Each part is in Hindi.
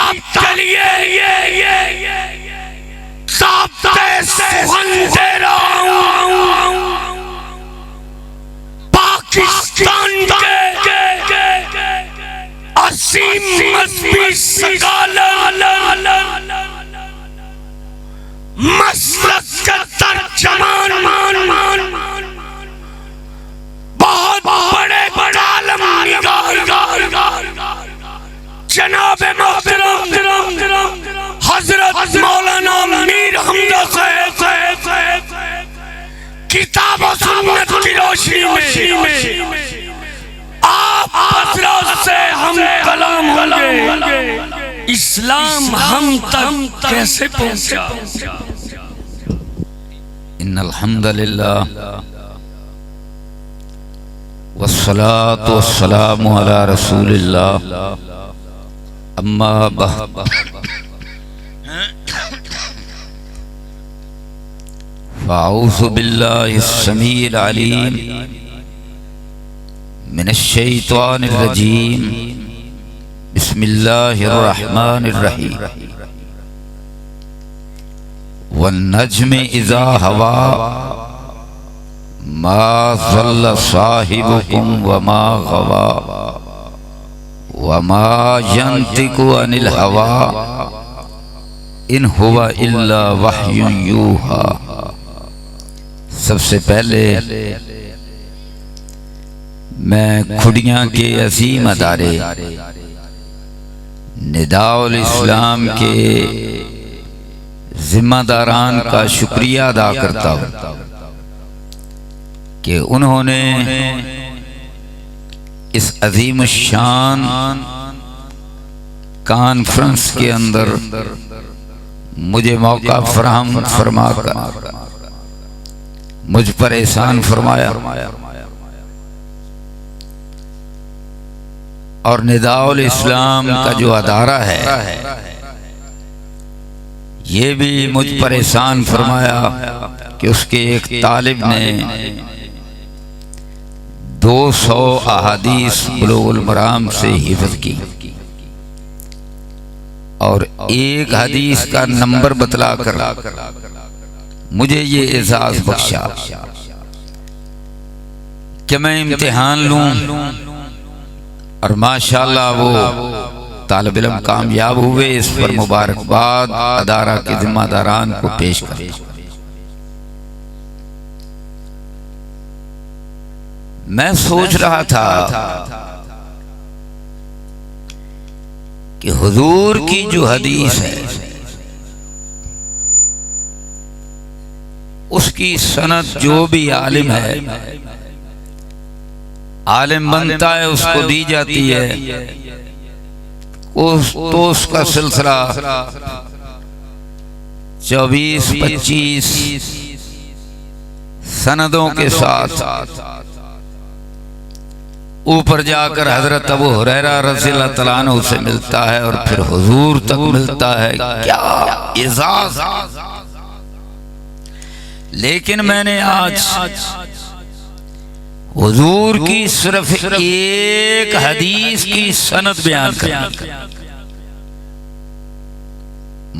किताब के लिए ज़ाब्ते सुखन दे रहा हूं। पाकिस्तान के असीम मजहबी सगालर मसलक के तर्जमान बहुत बड़े आलम निगार जनाब मोहतरम हजरत मौलाना मीर हमजा साहब किताब और सुन्नत की रोशनी में आप हजरत से हम कलाम होंगे। इस्लाम हम तक कैसे पहुंचा? इन्नल हम्दुलिल्लाह वस्सलातु वस्सलामु अला रसूलिल्लाह अम्मा बअद फ़अऊज़ु बिल्लाहिस समीइल अलीम मिनश शैतानिर रजीम बिस्मिल्लाहिर रहमानिर रहीम वन नज्मि इज़ा हवा मा ज़ल्ल साहिबुकुम व मा गवा व मा यंतिकु अनिल हवा इन हुवा इल्ला वह्युन यूहा। सबसे पहले मैं खुड़ियाँ के अजीम अदारे निदाउल इस्लाम के जिम्मेदारान का शुक्रिया अदा करता हूँ कि उन्होंने इस अजीम शान कॉन्फ्रेंस के अंदर मुझे मौका फराहम फरमाकर मुझ पर एहसान फरमाया और निदाउल इस्लाम का जो अदारा है ये भी मुझ पर एहसान फरमाया कि उसके एक तालिब ने 200 अहादीस बुलुगुल मराम से हिफ्ज़ की और एक हदीस का नंबर बतलाकर मुझे ये एजाज बख्शा कि मैं इम्तिहान लूं और माशाअल्लाह वो तालिब इल्म कामयाब हुए। इस पर मुबारकबाद अदारा के जिम्मेदारान को पेश करें। मैं सोच रहा था कि हुजूर की जो हदीस है उसकी सनद जो भी आलिम है आलिम बनता है उसको दी जाती है तो उसका सिलसिला 24-25 सनदों के साथ ऊपर जाकर हजरत अबू हुरैरा रज़ियल्लाहु तआला अन्हु से मिलता है और फिर हुजूर तक मिलता है। क्या एजाज! लेकिन मैंने आज हुजूर की सिर्फ एक हदीस की सनद बयान करनी।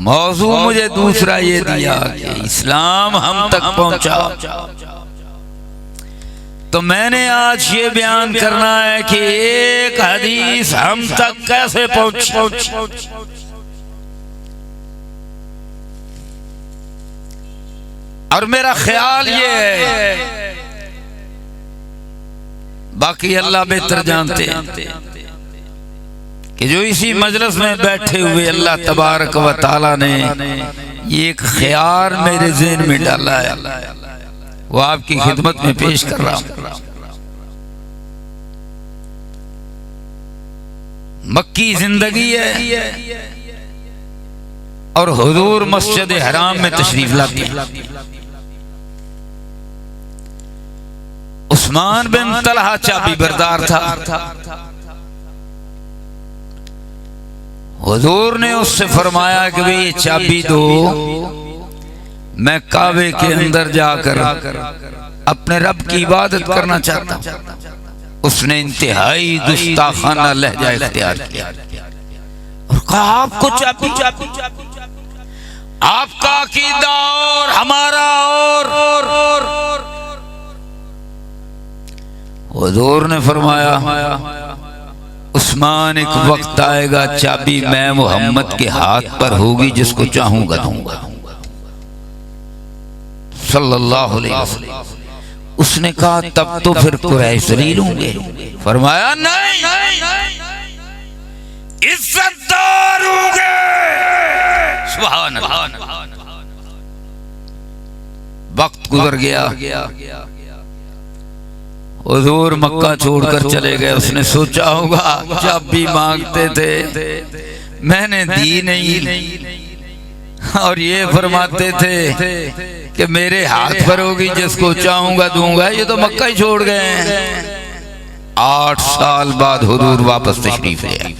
मौजू मुझे दूसरा ये दिया कि इस्लाम हम तक पहुंचा, तो मैंने आज ये बयान करना है कि एक हदीस हम तक कैसे पहुंची। और मेरा ख्याल ये है, बाकी अल्लाह बेहतर जानते हैं, कि जो इसी मजलिस में बैठे हुए अल्लाह तबारक व तआला ने ये एक ख्याल मेरे ज़हन में डाला है, वो आपकी खिदमत में पेश कर रहा हूं। मक्की जिंदगी है और हुजूर मस्जिद हराम में तशरीफ लाते हैं। उस्मान बिन तलहा चाबी बरदार था। हुजूर ने उससे फरमाया कि भाई ये चाबी दो, मैं काबे के अंदर जाकर अपने रब की इबादत करना चाहता हूं। उसने इंतहाई गुस्ताखाना लहजा इख्तियार किया। और कहा आपको चाबी, आपका अकीदा और हमारा और हुजूर ने फरमाया उस्मान एक वक्त आएगा चाबी मैं मोहम्मद के हाथ पर होगी, जिसको चाहूंगा दूंगा सल्लल्लाहु अलैहि वसल्लम। उसने कहा तब तो फिर कुरैश जलील होंगे। फरमाया नहीं, इज्जतदार होंगे। सुभान अल्लाह। वक्त गुजर गया, हुजूर मक्का छोड़कर चले गए। उसने सोचा होगा चाबी मांगते थे मैंने दी नहीं, और ये फरमाते थे कि मेरे हाथ पर होगी, जिसको चाहूंगा दूंगा। ये तो मक्का ही छोड़ गए हैं। 8 साल बाद हुजूर वापस तशरीफ ले आए।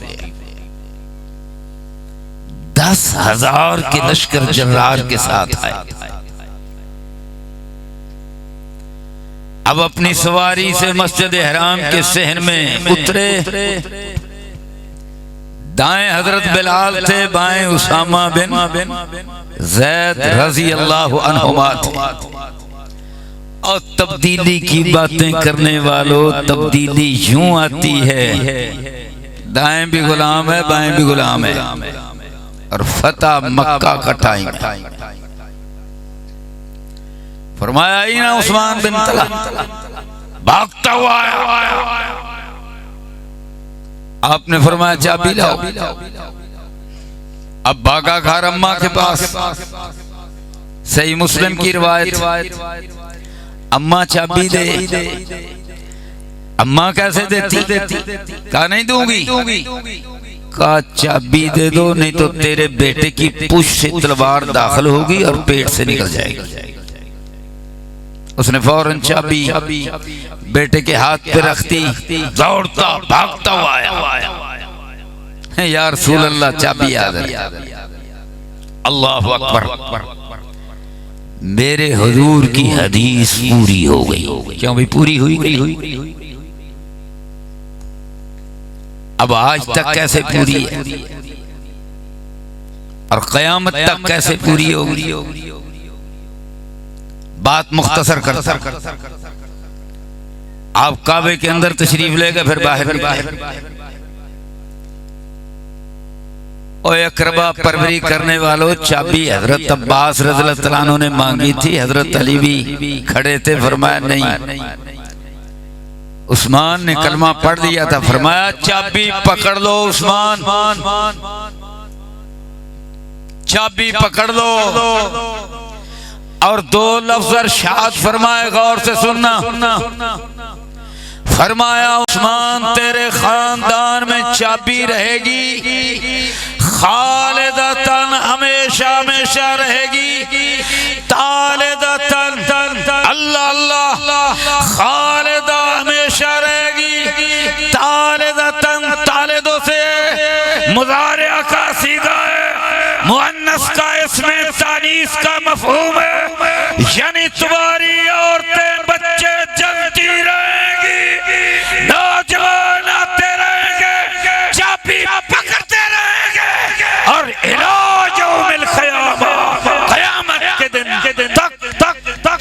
10,000 के लश्कर जर्रार के साथ आए। अब अपनी सवारी से मस्जिद हराम के सहन में उतरे। दाएं हजरत बिलाल थे, बाएं उसामा बिन ज़ैद रज़ी अल्लाह अन्हुमा थे। और तब्दीली की बातें करने वालों, तब्दीली यूं आती है दाएं भी गुलाम है बाएं भी गुलाम है, और फतह मक्का का टाइम है। फरमाया ही ना उस्मान बिन तला भागता हुआ आया। आपने फरमाया चाबी लाओ। अब भागा घर अम्मा के पास। सही मुस्लिम की रिवायत, अम्मा चाबी दे। अम्मा कैसे देती? कहा नहीं दूंगी। कहा चाबी दे दो, नहीं तो तेरे बेटे की पुश से तलवार दाखिल होगी और पेट से निकल जाएगी। उसने फौरन चाबी बेटे के हाथ पे रख दी। दौड़ता भागता हुआ आया। या रसूल अल्लाह चाबी आ गई। अल्लाहु अकबर। मेरे हुजूर की हदीस पूरी हो गई। क्यों भाई पूरी हुई? अब आज तक कैसे पूरी है और क़यामत तक कैसे पूरी होगी? बात मुख्तसर करता। आप काबे के अंदर तशरीफ ले गए, फिर बाहर और अकरबा परवरी करने वालों, चाबी हजरत अब्बास रज़ियल्लाहु तआला अन्हु ने मांगी थी। हजरत अली भी खड़े थे। फरमाया नहीं। उस्मान ने कलमा पढ़ दिया था। फरमाया चाबी पकड़ लो उस्मान, चाबी पकड़ लो। और 2 लफ्ज़ इरशाद फरमाए, गौर से सुनना। फरमाया उस्मान तेरे खानदान में चाबी रहेगी, खालिदतन हमेशा हमेशा रहेगी, तालिदतन अल्लाह अल्लाह खालिदा हमेशा रहेगी। तालिदतन तालिदो से मुज़ारिअ का सीगा है, मुअन्नस का इसमें तानीस का मफ़हूम है, यानी तुम्हारी औरतें बच्चे जलती रहेंगी, नौजवान आते रहेंगे, चाबी पकड़ते रहेंगे, और इलाजोमिल क़यामत के दिन तक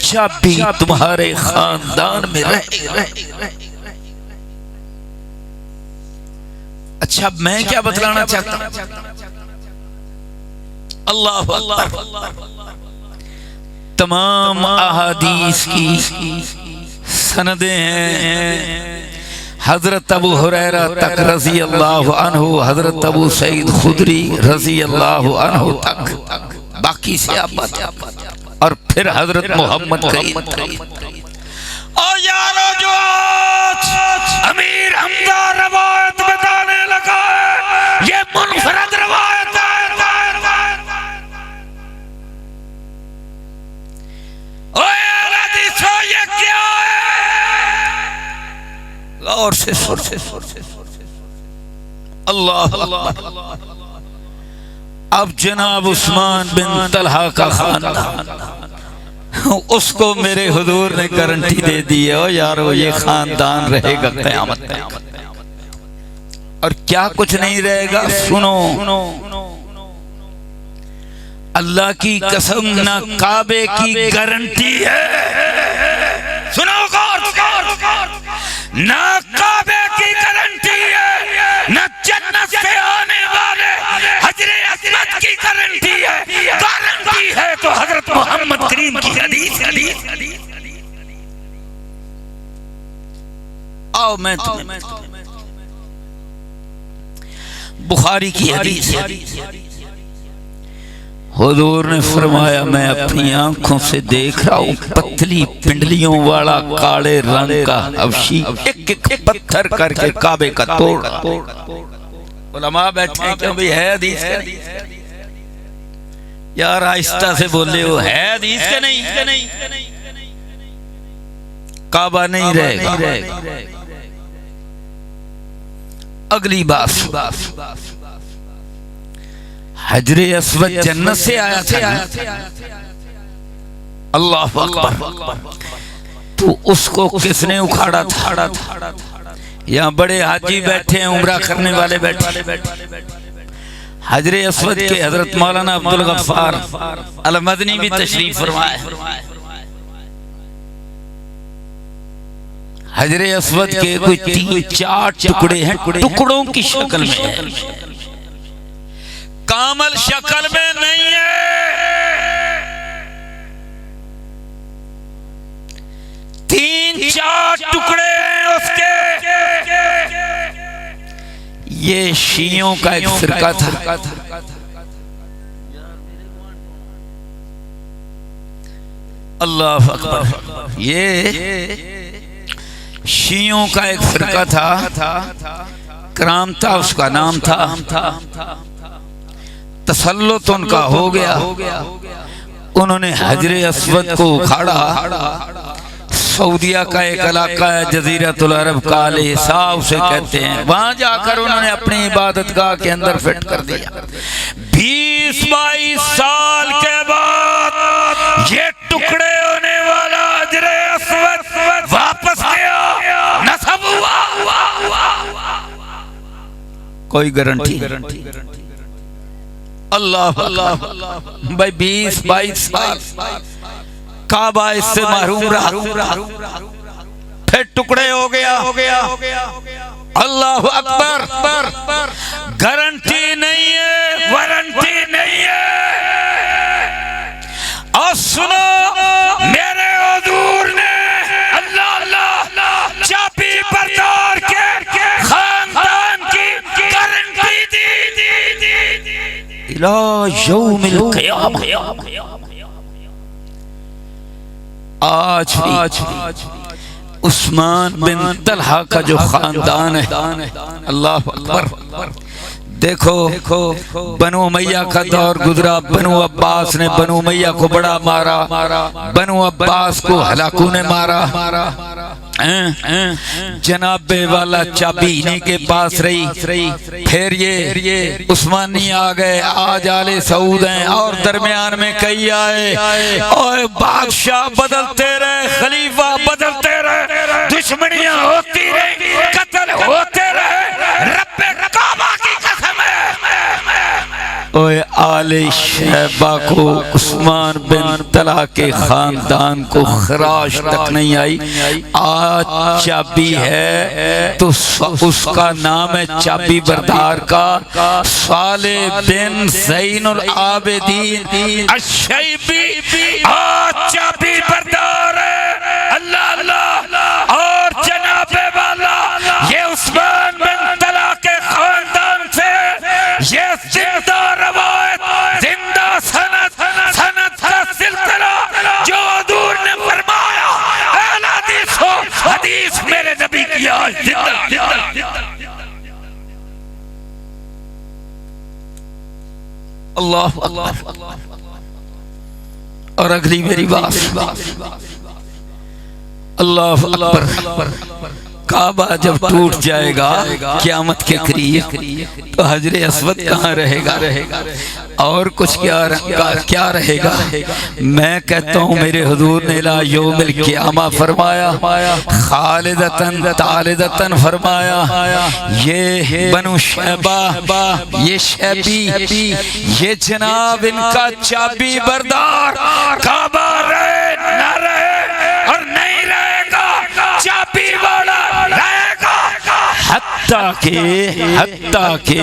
चाबी तुम्हारे खानदान में रहेगी। अच्छा मैं क्या बतलाना चाहता हूं? अल्लाह अल्लाह। तमाम अहादीस की सनदें हैं हजरत अबू हुरैरा तक रज़ी अल्लाह अन्हु, हजरत अबू सईद खुदरी रज़ी अल्लाह अन्हु तक, बाकी से और फिर हजरत मोहम्मद करीम। और यारो जो आज अमीर हमजा रवायत बताने लगा है, ये मुनफरद रवायत है। ये क्या है? और से अल्लाह अल्लाह। अब जनाब उस्मान बिन तलहा का खानदान, उसको मेरे हुजूर ने गारंटी दे दी है, यारो ये खानदान रहेगा क़यामत तक। और क्या कुछ नहीं रहेगा। सुनो, अल्लाह की कसम, ना काबे की गारंटी है। सुनो गौर, ना काबे की गारंटी है, ना जन्नत से आने वाले हजरे अस्वद की गारंटी है। गारंटी है तो हजरत मोहम्मद करीम की हदीस। आओ मैं बुखारी की हदीस है। हुजूर ने फरमाया, मैं अपनी आंखों से देख रहा हूँ पतली पिंडलियों वाला काले रंग का हबशी एक एक पत्थर करके काबे का तोड़। उलमा बैठे हैं, क्यों भी है हदीस का? यार आहिस्ता से बोले, वो है हदीस का? नहीं, काबा नहीं रहेगा। अगली बात, हजरे अस्वद जन्नत से आया था। अल्लाह अकबर। तो उसको किसने उखाड़ा था? यहाँ बड़े हाजी बैठे हैं, उम्रा करने वाले बैठे। हजरे अस्वद के हजरत मौलाना अब्दुल गफ्फार अल मदनी भी तशरीफ फरमाए। हजरे अस्वद के कोई 3-4 टुकड़े हैं, टुकड़ों की शक्ल में है, कामल शक्ल में नहीं है। 3-4 टुकड़े हैं उसके। ये शियों का एक फिरका था। अल्लाह अकबर। ये शियों का एक फिरका था, कराम था, उसका नाम था। तसल्लुत उनका हो गया। उन्होंने हजरे अस्वद को उखाड़ा। सऊदिया का एक इलाका है, जजीरतुल अरब का अल-हिसा उसे कहते हैं। वहां जाकर उन्होंने अपनी इबादतगाह के अंदर फिट कर दिया। 20-22 साल के बाद ये टुकड़े होने वाला हजरे अस्वद वापस गया, नस्ब हुआ। कोई गारंटी? अल्लाह भाई, 20-22 साल काबा इससे महरूम रहा, फिर टुकड़े हो गया। अल्लाह अकबर। गारंटी नहीं है, वारंटी नहीं है। और सुनो, मेरे हुजूर ने अल्लाह चाबी बरदार के खानदान की गारंटी दी इला यौमिल क़ियामह। आज उस्मान बिन तलहा का जो खानदान है, अल्लाह अकबर। देखो बनु उमैया का दौर गुजरा। बनु अब्बास ने बनु उमैया को बड़ा मारा। बनु अब्बास को हलाकू ने मारा। जनाबे वाला चाबी इन्हीं के पास रही। फिर ये उस्मानी आ गए, आज आले सऊद हैं, और दरमियान में कई आए। और बादशाह बदलते रहे, खलीफा बदलते रहे, दुश्मनियां होती रही, कत्ल होते रहे। रब्बे काबा की कसम है, ओए आले शैबा को, उस्मान बिन तलहा के खानदान को खराश तक नहीं आई। आज चाबी है तो उसका नाम है चाबी बरदार का, साले बिन ज़ैनुल आबिदीन अश-शैबी। आज चाबी बरदार है। अल्लाह अल्लाह। और जनाबे वाला ये उस्मान बिन तलहा के खानदान से ये जिंदा रवायत, जिंदा सनद का सिलसिला जो हुजूर ने फरमाया, हदीस मेरे नबी की आज जिंदा। अल्लाह अकबर। और अगली मेरी बात, अल्लाह अकबर। काबा जब टूट जाएगा क़यामत के करीब तो हजरे अस्वद कहाँ रहेगा और कुछ क्या रहेगा। मैं कहता हूँ मेरे हुजूर ने ला यौमिल क़ियामा फरमाया, खालिदतन तालिदतन फरमाया। ये बनु शैबा, ये शैबी, ये जनाब इनका चाबी बरदार काबा रहे न रहे और नहीं रहेगा, चाबी वाला रहेगा। हत्ता के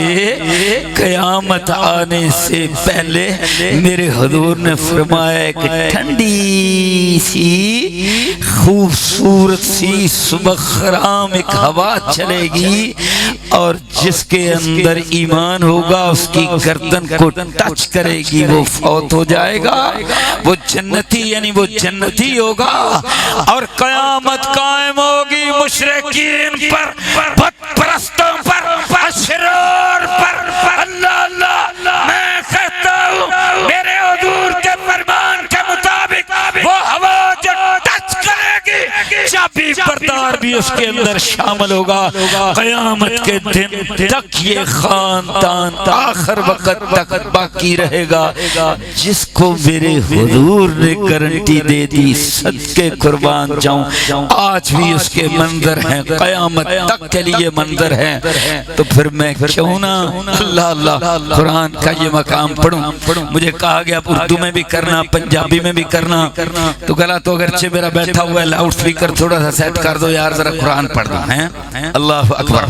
क़यामत आने से पहले मेरे हुजूर ने फरमाया एक ठंडी सी खूबसूरत सी सुबह एक हवा चलेगी और जिसके अंदर ईमान होगा उसकी गर्दन को टच करेगी, वो फौत हो जाएगा, वो जन्नती यानी वो जन्नती होगा। और क़यामत कायम होगी मुशरिकीन पर, परस्तों पर, अशरार पर। अल्लाह अल्लाह, मैं कहता हूँ मेरे हुजूर के फरमान के मुताबिक वो हवा जो टच करेगी चाबी बरदार भी उसके अंदर शामिल होगा। क़यामत के दिन तक ये खानदान आखिर वक्त तक बाकी रहेगा। जिसको मेरे हुजूर ने गारंटी दे दी, सदके कुर्बान जाऊं, आज भी उसके मंजर हैं, क़यामत तक के लिए मंजर हैं। तो फिर मैं क्यों ना अल्लाह अल्लाह कुरान का ये मकाम पढ़ूं। मुझे कहा गया उर्दू में भी करना, पंजाबी में भी करना, तो गला तो अगरचे मेरा बैठा हुआ है, लाउड स्पीकर थोड़ा सा सेट कर दो यार, जरा कुरान पढ़ दो। हैं अल्लाह अकबर।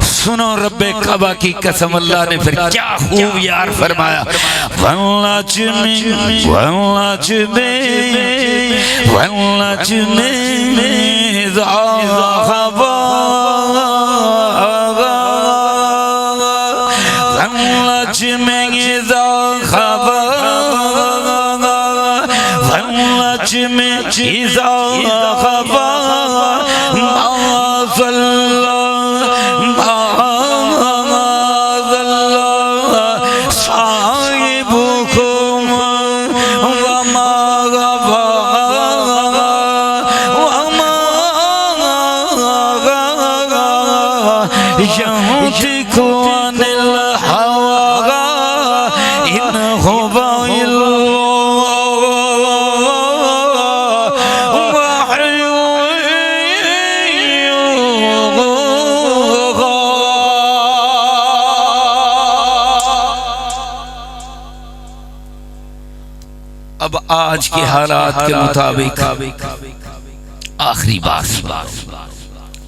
सुनो रब्बे काबा की कसम, अल्लाह ने फिर क्या खूब यार फरमाया। अब आज के हालात के मुताबिक आखिरी बात,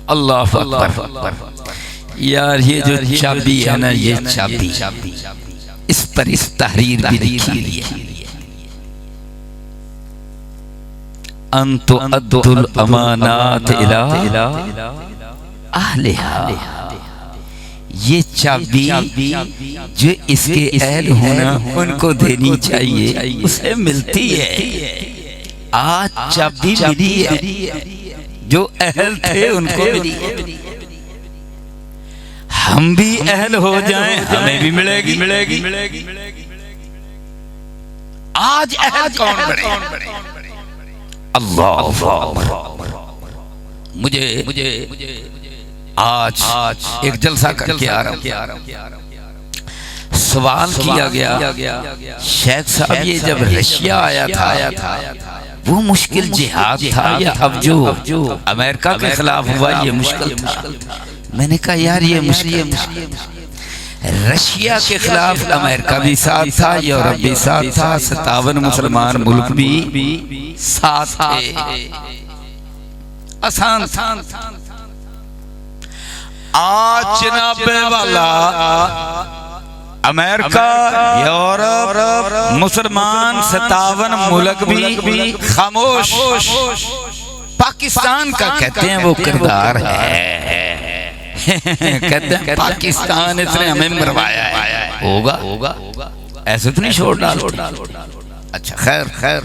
अल्लाह अकबर। यार ये जो चाबी है ना, ये चाबी इस पर इस तहरीर भी लिखी है, अंतु अद्दुल अमानात इला अहलिहा। ये चाबी जो इसके अहल होना उनको देनी चाहिए, उसे मिलती है। आज चाबी मिली है, जो अहल थे उनको मिली है। हम भी अहल हो जाएं, हमें भी मिलेगी। आज अहल कौन बने? अल्लाह। मुझे आज एक जलसा करके आ रहा हूं, सवाल किया गया शेख साहब, ये जब रशिया आया था वो मुश्किल जिहाद था या अब जो अमेरिका के खिलाफ हुआ ये मुश्किल था? मैंने कहा यार ये मुश्किल रशिया के खिलाफ अमेरिका भी साथ था, यूरोप भी साथ था, 57 मुसलमान मुल्क भी साथ थे। आसान आज जनाबे वाला अमेरिका, यूरोप, मुसलमान 57 मुल्क भी खामोश। पाकिस्तान का कहते हैं वो किरदार है कहते हैं पाकिस्तान इसने हमें मरवाया है, होगा ऐसे तो नहीं छोड़ डालो। अच्छा खैर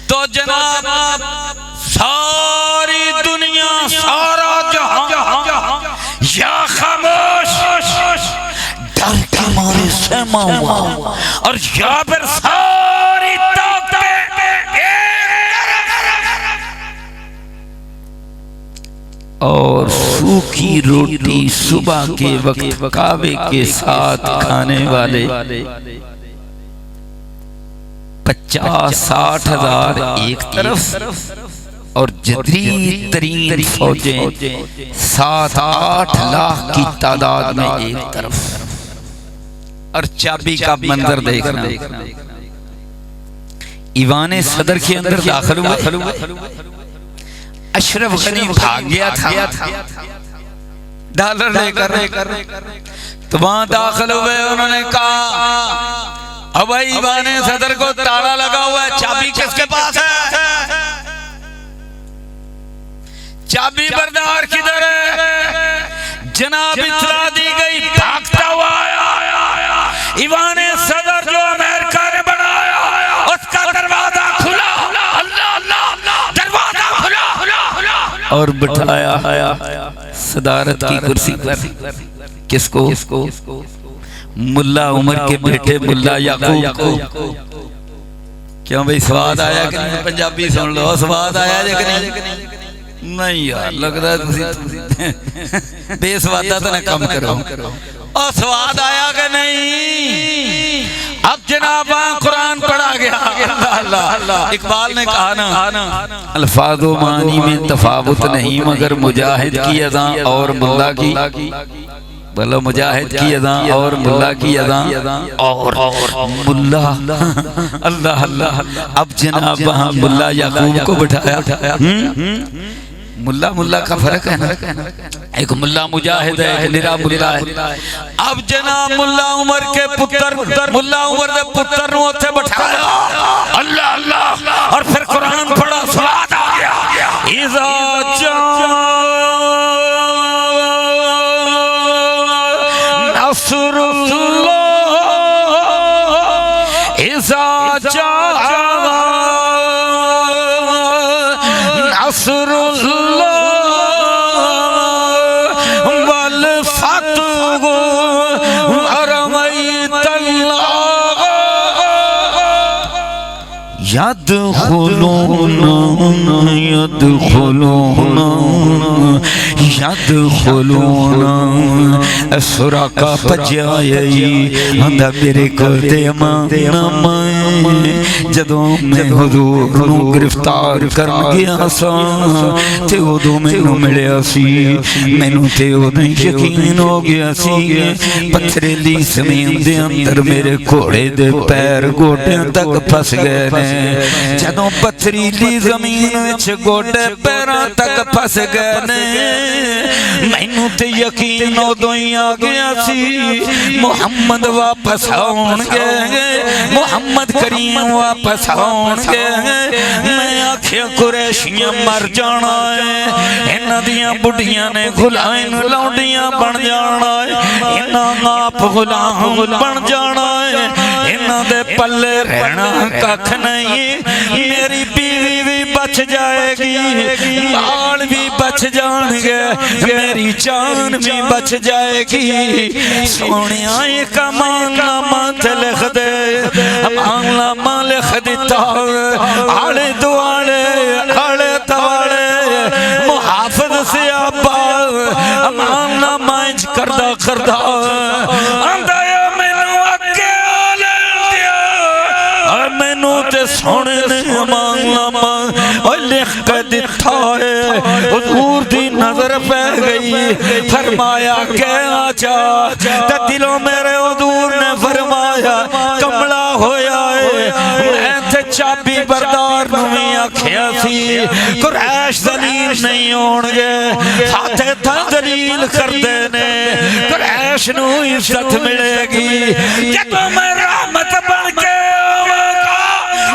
तो जनाब सारी दुनिया, सारा जहां या खामोश डर के मारे सहमा हुआ, और या फिर सारी ताकतें और सूखी रोटी सुबह के वक्त काबे के साथ खाने वाले 50-60 हजार एक तरफ और जदीद तरीन फौजें 7-8 लाख की तादाद में एक तरफ। और चाबी का मंजर देखना, ईवान सदर के अंदर दाखिल हुआ। अशरफ गनी भाग गया था डॉलर लेकर, तो वहां दाखिल हुए। उन्होंने कहा अब भाई ईवान सदर को ताला लगा हुआ है, चाबी किसके पास है? चाबी बरदार किधर है? जनाब इतला दी गई, भागता हुआ आया। ईवान सदर जो अमेरिका ने बनाया उसका दरवाजा खुला, दरवाजा खुला और बिठाया सदारत की कुर्सी पर। किसको? मुल्ला उमर के बेटे मुल्ला याकूब को। क्यों भाई, स्वाद आया कि नहीं? पंजाबी सुन लो, स्वाद आया कि नहीं? नहीं यार, लग रहा है बेसवादा तो ना कम करो। और स्वाद आया कि नहीं? अब जनाब कुरान पढ़ा गया। अल्लाह, इकबाल ने कहा ना, अल्फाजो मानी में तफावुत नहीं मगर मुजाहिद की अदा और मुल्ला की, बोलो मुजाहिद की अदा और मुल्ला की अदा और मुल्ला। अल्लाह अल्लाह। अब जनाब वहाँ मुल्ला याकूब को बिठाया। मुल्ला का फर्क है ना, एक मुल्ला मुजाहिद है, एक निरा मुल्ला है। अब जनाब मुल्ला उमर के पुत्र, मुल्ला उमर के पुत्र उसे बिठाया। अल्लाह अल्लाह। और फिर कुरान पढ़ा, स्वाद आ गया। इज़ा सुरा का मेरे को जदों मैं हुजूर नूं गिरफ्तार कर गया सा ते उदों मैनूं मिलिया सी, मैनूं ते उदों यकीन हो गया सी पथरीली ज़मीन दे अंदर मेरे घोड़े दे पैर गोडियां तक फस गए ने। जदों पथरीली ज़मीन विच गोडे पैरां तक फस गए ने, मैनूं ते यकीन उदों ही आ गया सी मुहम्मद वापस आउणगे, मुहम्मद करीम वापस आउणगे। मैं आखिया कुरैशियां मर जाना है, इन्हां दियां बुढ़ियां ने गुलाम लौंडियां बन जाना है, इन्हां आप गुलाम बन जाना है, इन्हां दे पल्ले रहना कख नहीं। मेरी बीवी भी बच जाएगी, बाल भी बच जाएंगे, मेरी जान भी बच जाएगी। सोनिया एक अमाननामा लिख दे, अमाननामा लिख दिता। आले दुआले आले तवाले मुहाफिज से आबा अमाननामा करदा करदा आंदा मैनू अगे मैनू ते सोने ने अमाननामा लिख के दिता है। हुजूर दी नजर पै गई, फरमाया के आजा ते दिलों मेरे हुजूर ने फरमाया कमला होया है। मैं ते चाबी बरदार नूं भी आखिया सी कुरैश दलील नहीं होणगे, फाते ता दलील करदे ने, कुरैश नूं इज्जत मिलेगी। जदों मैं रहमत बन के आवांगा,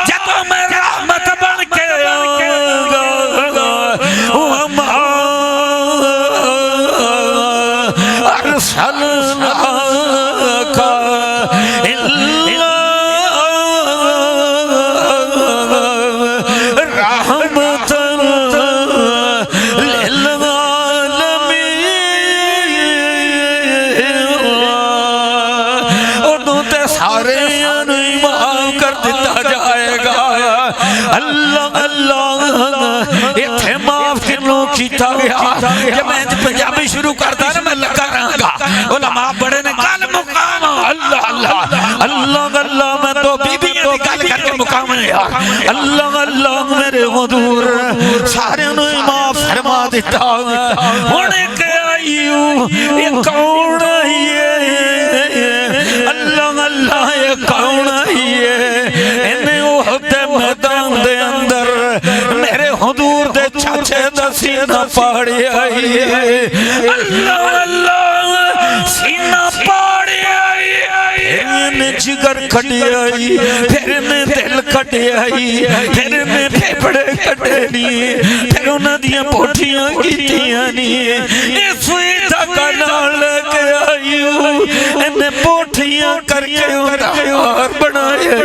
जदों मैं रहमत बन के आवांगा, कीता गया कि मैं पंजाबी शुरू करता ना मैं लगा रहांगा उलमा बड़े ने गल मुकाम अल्लाह अल्लाह अल्लाह अल्लाह मैं तो बीबियां दी गल करके मुकाम यार अल्लाह अल्लाह मेरे हुजूर सारे नु माफ फरमा दिता हुण के आईयो ये कौन है अल्लाह अल्लाह ये कौन है इन्ने ओहदे मैदान दे अंदर मेरे हुजूर दे चाचे दा सीना पाड़े आई अल्लाह अल्लाह सीना पाड़े आई ने जिगर कटे आई फिर ने दिल कटे आई फिर ने फेफड़े कटे नी फिर उन्हां दियां पोठियां कीतियां नी इस तक नाल लेके आई इन्ने पोठियां करके उन्हां हार बनाया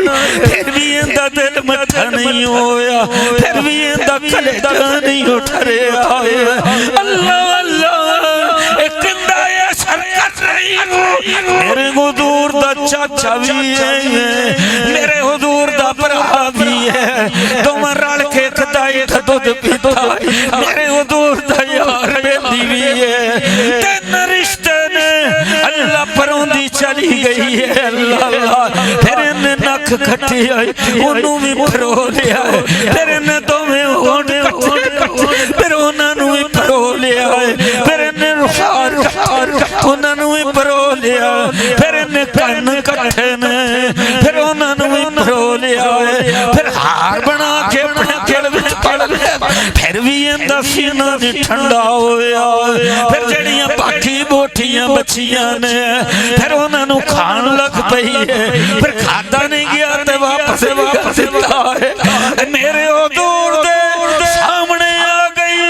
फिर भी इंदा दिल मत्था नहीं होया फिर भी इंदा कलेजा नहीं उठरिया अल्लाह अल्लाह एक इंदा ये शरकत नहीं मेरे हुजूर दा चाचा भी है मेरे हुजूर दा भरा भी है तुम रल के कदाई दूध पीता मेरे हुजूर दा यार बेली भी है तीन रिश्ते ने अल्लाह परोंदी चली गई है अल्लाह अल्लाह फिर इन्हें नख खट्टी आई ओनू भी परो लिया फिर इन्हें दोवें होंठ फिर उन्होंने भी परो लिया फिर इन्हें रुखार उन्होंने भी परो लिया फिर इन्हें कन्न कट्ठे ने फिर उन्होंने भी परो लिया फिर हार बना के अपने दिल विच पड़ लिया फिर भी इंदा सीना नहीं ठंडा होया फिर जड़ियां बाकी बोटियां बचियां ने फिर उन्होंने खान लग पई है फिर खाता नहीं गया ते वापस दिता है मेरे हुजूर दे सामने आ गई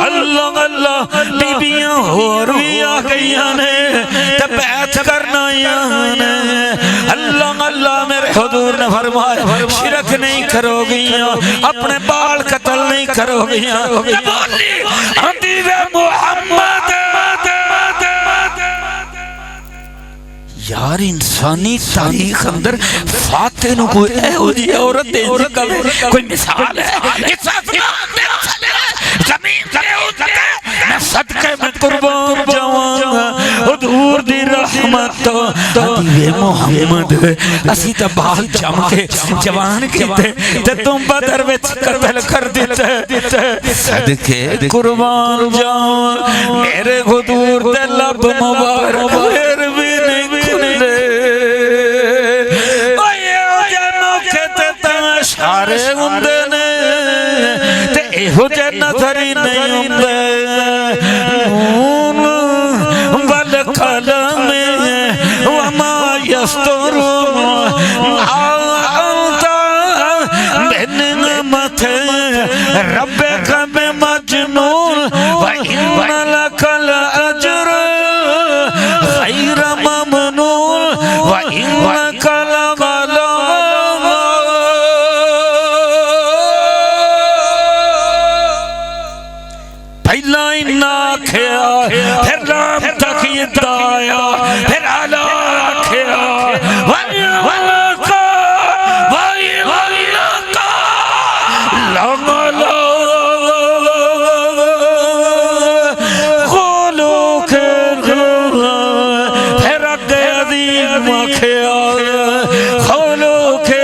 अल्लाह अल्लाह बीबियां होर भी आ गई ने ते बैठ करना ने अल्लाह अल्लाह मेरे हुजूर ने फरमाया शिरक नहीं करोगी अपने बाल कत्ल नहीं करोगी आंदी वे मोहम्मद यार इंसानी तारीख अंदर फाते नु कोई एहो जी औरत दे कोई मिसाल है जमीन ते उतरे मैं सदके में कुर्बान जावांगा हुजूर दी रहमत वे मोहम्मद असी तो बाल जम के जवान कीते ते तुम बदर विच कत्ल कर दिते सदके कुर्बान जावां मेरे हुजूर दे लब मुबारक फिर भी नहीं खुले ओए मौके ते सारे हुंदे ने ते एहो जे नजर ही नहीं हुंदे बल कलम वमा यस्तुरु आंता बिन मथे रब्बे कबे मजनून व इन्ना लकल अजर खैर ममनून व इन्ना कल पहला इन्ना आखिया फिर नाम तक दाया फिर आला आखिया फिर अगे अजीम आखिया खोलो के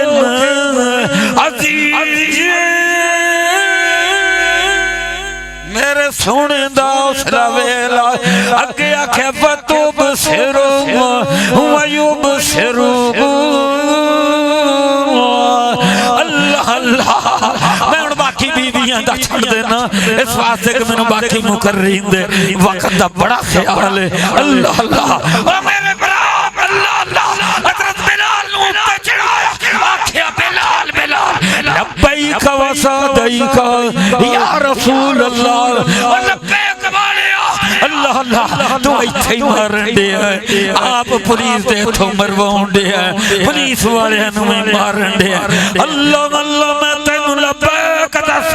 मेरे सोने दा उसला वेला अगे आखे फतूब सिरो वयूब सिरो अल्लाह अल्लाह मैं हुण बाकी बीबियां दा छड़ देना इस वास्ते कि मैनू बाकी मुकर्रीन दे वक्त दा बड़ा ख्याल है अल्लाह अल्लाह ओ मेरे भरा अल्लाह अल्लाह हजरत बिलाल नू उत्ते चढ़ाया आखे बिलाल बिलाल लब्बैक व सदैक या रसूल अल्लाह लब्बैक वालिया अल्लाह अल्लाह तू इत्थे ही मारन दे आप पुलिस दे तो मरवाउण दे पुलिस वालियां नू मारन दे अल्लाह अल्लाह मैं तैनू लब्बैक दस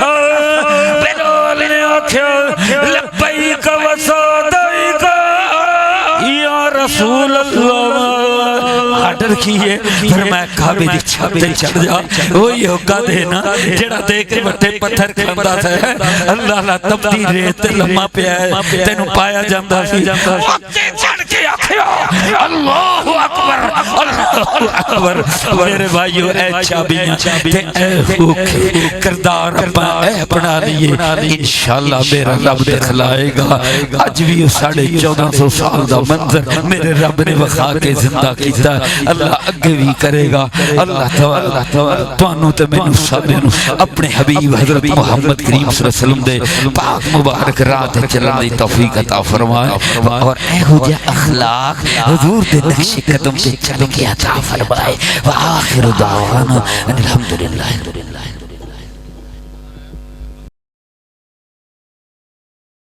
बिलाल ने आख्या लब्बैक व सदैक या रसूल अल्लाह हट रखी है फिर मैं काबे दी छत ते चढ़ जा ओही होगा दे ना जेड़ा देख के बट्टे पत्थर खांदा था अल्लाह ला तबदी रेत लम्मा पिया तेनू पाया जांदा सी उत्ते चढ़ के आखिया अल्लाहु अकबर अल्लाहु अकबर मेरे भाइयों ए चाबियां ते ए हुक किरदार अपना लिए इंशाअल्लाह मेरा रब दिखलाएगा अज भी 1450 साल दा मंजर मेरे रब ने वखा के जिंदा कीता अल्लाह अगे भी करेगा अल्लाह तआला तुहानू ते मैनू सारे अपने हबीब हजरत मोहम्मद करीम सल्लल्लाहु अलैहि वसल्लम दे पाक मुबारक राह ते चलण दी तौफीक अता फरमाए और एहो जे अखलाक हुजूर दे नक्शे कदम पे चल के अता फरमाए व आखिर दावाना अल्हम्दुलिल्लाह।